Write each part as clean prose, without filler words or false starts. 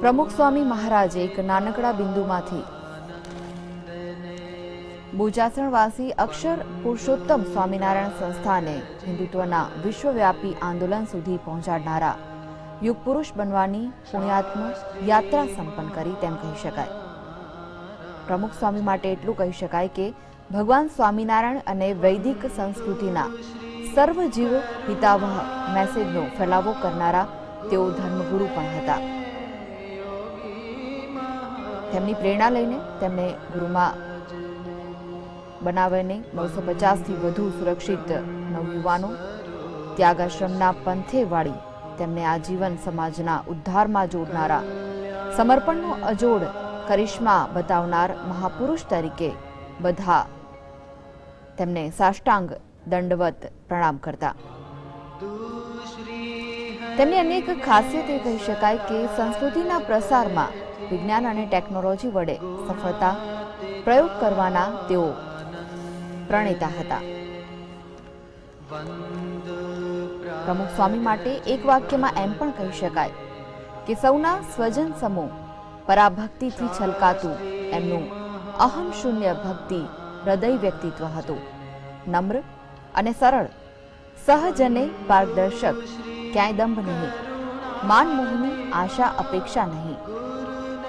પ્રમુખ સ્વામી મહારાજે એક નાનકડા બિંદુમાંથી બોચાસણવાસી અક્ષર પુરુષોત્તમ સ્વામિનારાયણ સંસ્થાને હિન્દુત્વના વિશ્વવ્યાપી આંદોલન સુધી પહોંચાડનારા યુગ પુરુષ બનવાની પુણ્યાત્મ યાત્રા સંપન્ન કરી તેમ કહી શકાય. પ્રમુખ સ્વામી માટે એટલું કહી શકાય કે ભગવાન સ્વામિનારાયણ અને વૈદિક સંસ્કૃતિના સર્વજીવ હિતાવહ મેસેજનો ફેલાવો કરનારા તેઓ ધર્મગુરુ પણ હતા. તેમની પ્રેરણા લઈને તેમને ગુરુમાં બનાવીને 950થી વધુ સુરક્ષિત નવયુવાનો ત્યાગાશ્રમના પંથે વાળી તેમને આજીવન સમાજના ઉદ્ધારમાં જોડનારા સમર્પણનો અજોડ કરિશ્મા બતાવનાર મહાપુરુષ તરીકે બધા તેમને સાષ્ટાંગ દંડવત પ્રણામ કરતા. તેમની અનેક ખાસિયત એ કહી શકાય કે સંસ્કૃતિના પ્રસારમાં વિજ્ઞાન અને ટેકનોલોજી વડે સફળતા પ્રયોગ કરવાના તેઓ પ્રણેતા હતા. પ્રમુખ સ્વામી માટે એક વાક્યમાં એમ પણ કહી શકાય કે સૌના સ્વજન સમૂહ પરાભક્તિથી છલકાતું એમનું અહમ શૂન્ય ભક્તિ હૃદય વ્યક્તિત્વ હતું. નમ્ર અને સરળ, સહજ અને પારદર્શક, ક્યાંય દંભ નહીં, માનમોહની આશા અપેક્ષા નહીં,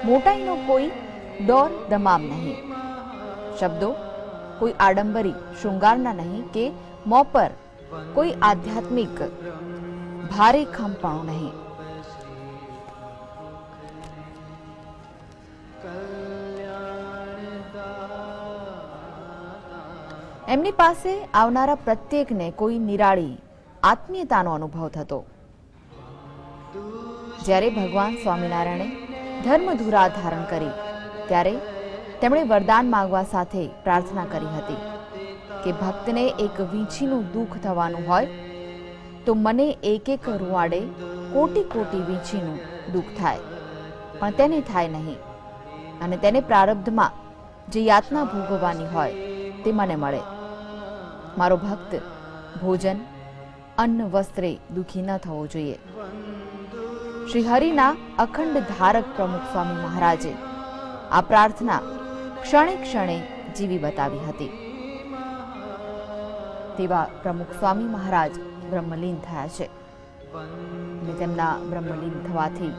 મોટાઈનો કોઈ દોર દમામ નહીં, શબ્દો કોઈ આડંબરી શૃંગારના નહીં કે મોં પર કોઈ આધ્યાત્મિક ભારે ખંપણું નહીં. એમની પાસે આવનારા પ્રત્યેકને કોઈ નિરાળી આત્મીયતાનો અનુભવ થતો. જ્યારે ભગવાન સ્વામિનારાયણે ધર્મધુરા ધારણ કરી ત્યારે તેમણે વરદાન માંગવા સાથે પ્રાર્થના કરી હતી કે ભક્તને એક વીંછીનું દુઃખ થવાનું હોય તો મને એક એક રૂવાડે કોટી કોટી વીંછીનું દુઃખ થાય, પણ તેને થાય નહીં, અને તેને પ્રારબ્ધમાં જે યાતના ભોગવવાની હોય તે મને મળે. મારો ભક્ત ભોજન, અન્ન, વસ્ત્રે દુઃખી ન થવો જોઈએ. શ્રી હરિના અખંડ ધારક પ્રમુખ સ્વામી મહારાજે આ પ્રાર્થના ક્ષણે ક્ષણે જીવી બતાવી હતી. તેવા પ્રમુખ સ્વામી મહારાજ બ્રહ્મલીન થયા છે અને તેમના બ્રહ્મલીન થવાથી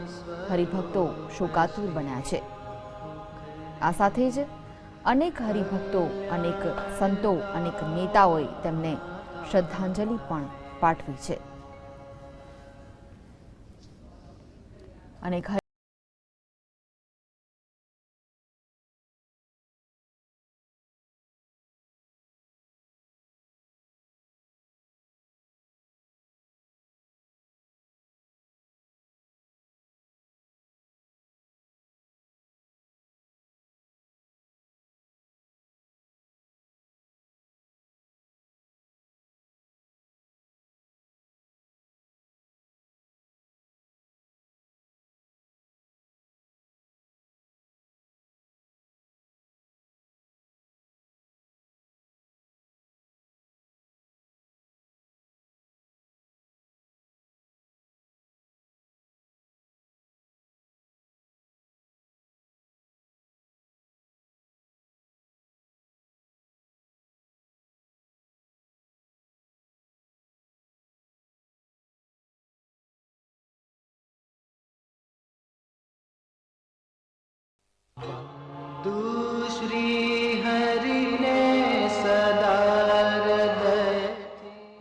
હરિભક્તો શોકાતુર બન્યા છે. આ સાથે જ અનેક હરિભક્તો, અનેક સંતો, અનેક નેતાઓએ તેમને શ્રદ્ધાંજલિ પણ પાઠવી છે. અનેક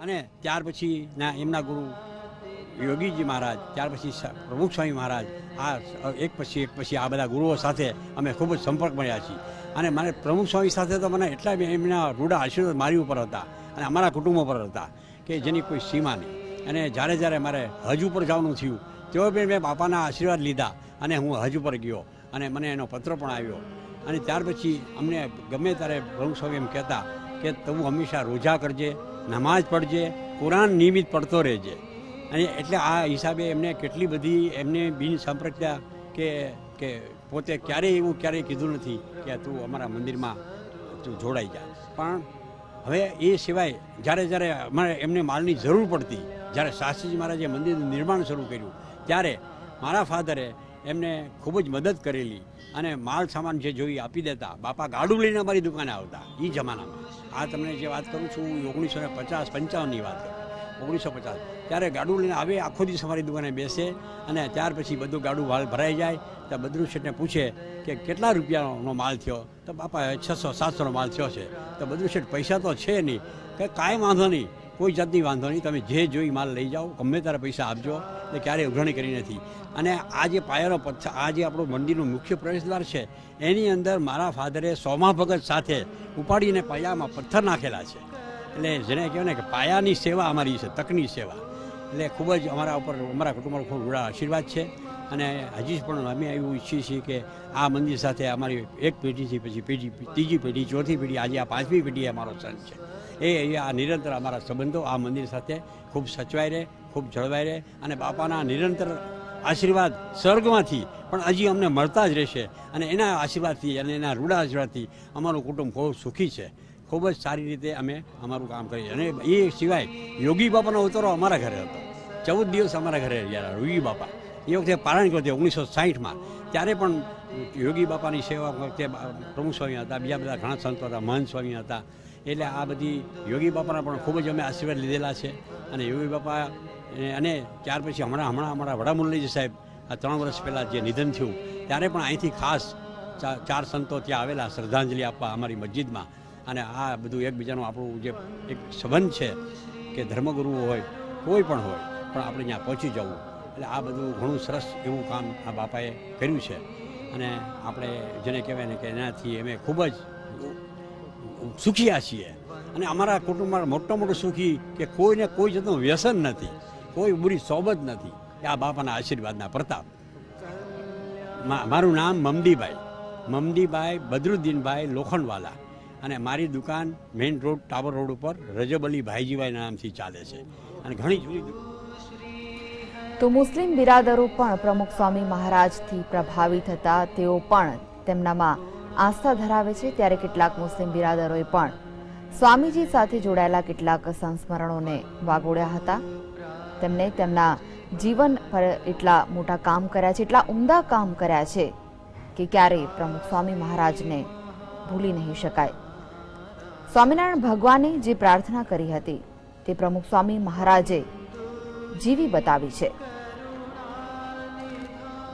અને ત્યાર પછી એમના ગુરુ યોગીજી મહારાજ, ત્યાર પછી પ્રમુખ સ્વામી મહારાજ, આ એક પછી આ બધા ગુરુઓ સાથે અમે ખૂબ જ સંપર્ક મળ્યા છીએ. અને મને પ્રમુખ સ્વામી સાથે તો મને એટલા એમના રૂડા આશીર્વાદ મારી ઉપર હતા અને અમારા કુટુંબો પર હતા કે જેની કોઈ સીમા નહીં. અને જ્યારે મારે હજ ઉપર જવાનું થયું તેઓ બી મેં બાપાના આશીર્વાદ લીધા અને હું હજ ઉપર ગયો અને મને એનો પત્ર પણ આવ્યો. અને ત્યાર પછી અમને ગમે ત્યારે પ્રમુખ સ્વામી એમ કહેતા કે તું હંમેશા રોજા કરજે, નમાઝ પડજે, કુરાન નિયમિત પડતો રહેજે. અને એટલે આ હિસાબે એમને કેટલી બધી એમને બિન સંપ્રજ્ઞા કે પોતે ક્યારેય કીધું નથી કે તું અમારા મંદિરમાં તું જોડાઈ જા. પણ હવે એ સિવાય જ્યારે અમારે એમને માલની જરૂર પડતી, જ્યારે શાસ્ત્રીજી મહારાજે મંદિરનું નિર્માણ શરૂ કર્યું ત્યારે મારા ફાધરે એમને ખૂબ જ મદદ કરેલી અને માલ સામાન જે જોઈ આપી દેતા. બાપા ગાડું લઈને અમારી દુકાને આવતા એ જમાનામાં. આ તમને જે વાત કરું છું 1950-55ની વાત કરું, 1950. ત્યારે ગાડું લઈને આવે, આખો દિવસ અમારી દુકાને બેસે અને ત્યાર પછી બધું ગાડું ભરાઈ જાય તો બદરુ શેઠને પૂછે કે કેટલા રૂપિયાનો માલ થયો, તો બાપા 600-700નો માલ થયો છે. તો બદરુ શેઠ પૈસા તો છે નહીં, કે કાંઈ વાંધો નહીં, કોઈ જાતની વાંધો નહીં, તમે જે જોઈ માલ લઈ જાઓ, ગમે ત્યારે પૈસા આપજો, એટલે ક્યારેય ઉઘરાણી કરી નથી. અને આ જે પાયાનો પથ્થર, આ જે આપણું મંદિરનું મુખ્ય પ્રવેશદ્વાર છે એની અંદર મારા ફાધરે સોમા ભગત સાથે ઉપાડીને પાયામાં પથ્થર નાખેલા છે. એટલે જેને કહેવાય ને કે પાયાની સેવા અમારી છે, તકની સેવા. એટલે ખૂબ જ અમારા ઉપર, અમારા કુટુંબમાં ખૂબ રૂડા આશીર્વાદ છે. અને હજી પણ અમે એવું ઈચ્છીએ છીએ કે આ મંદિર સાથે અમારી એક પેઢીથી પછી ત્રીજી પેઢી, ચોથી પેઢી, આજે આ પાંચમી પેઢી અમારો સન છે, એ આ નિરંતર અમારા સંબંધો આ મંદિર સાથે ખૂબ સચવાઈ રહે, ખૂબ જળવાઈ રહે. અને બાપાના નિરંતર આશીર્વાદ સ્વર્ગમાંથી પણ હજી અમને મળતા જ રહેશે. અને એના આશીર્વાદથી અને એના રૂડા આશીર્વાદથી અમારું કુટુંબ ખૂબ સુખી છે. ખૂબ જ સારી રીતે અમે અમારું કામ કરીએ. અને એ સિવાય યોગી બાપાનો ઉતારો અમારા ઘરે હતો. 14 દિવસ અમારા ઘરે રહ્યા યોગી બાપા. એ વખતે પારાયણ કરતી 1960માં. ત્યારે પણ યોગી બાપાની સેવા વખતે પ્રમુખ સ્વામી હતા, બીજા બધા ઘણા સંતો હતા, મહંત સ્વામી હતા. એટલે આ બધી યોગી બાપાના પણ ખૂબ જ અમે આશીર્વાદ લીધેલા છે. અને યોગી બાપા અને ત્યાર પછી હમણાં અમારા વડામુરલીજી સાહેબ આ 3 વર્ષ પહેલાં જે નિધન થયું ત્યારે પણ અહીંથી ખાસ 4 સંતો ત્યાં આવેલા શ્રદ્ધાંજલિ આપવા અમારી મસ્જિદમાં. અને આ બધું એકબીજાનું આપણું જે એક સંબંધ છે કે ધર્મગુરુઓ હોય, કોઈ પણ હોય, પણ આપણે ત્યાં પહોંચી જવું. એટલે આ બધું ઘણું સરસ એવું કામ આ બાપાએ કર્યું છે. અને આપણે જેને કહેવાય ને કે એનાથી અમે ખૂબ જ સુખીયા છીએ. અને અમારા કુટુંબમાં મોટો સુખી કે કોઈને કોઈ જાતનું વ્યસન નથી, કોઈ બુરી સોબત નથી. એ આ બાપાના આશીર્વાદના પ્રતાપ. મારું નામ મમદીભાઈ બદરુદ્દીનભાઈ લોખંડવાલા. અને મારી દુકાન મેઇન રોડ, ટાવર રોડ ઉપર રજબ અલી ભાઈજીભાઈના નામથી ચાલે છે. અને ઘણી જૂની. તો મુસ્લિમ બિરાદરો પણ પ્રમુખ સ્વામી મહારાજથી પ્રભાવિત હતા, તેઓ પણ તેમનામાં આસ્થા ધરાવે છે. ત્યારે કેટલાક મુસ્લિમ બિરાદરોએ પણ સ્વામીજી સાથે જોડાયેલા કેટલાક સંસ્મરણોને વાગોળ્યા હતા. તેમને તેમના જીવન પર એટલા મોટા કામ કર્યા છે, એટલા ઉમદા કામ કર્યા છે કે ક્યારેય પ્રમુખ સ્વામી મહારાજને ભૂલી નહીં શકાય. સ્વામિનારાયણ ભગવાને જે પ્રાર્થના કરી હતી તે પ્રમુખ સ્વામી મહારાજે જીવી બતાવી છે.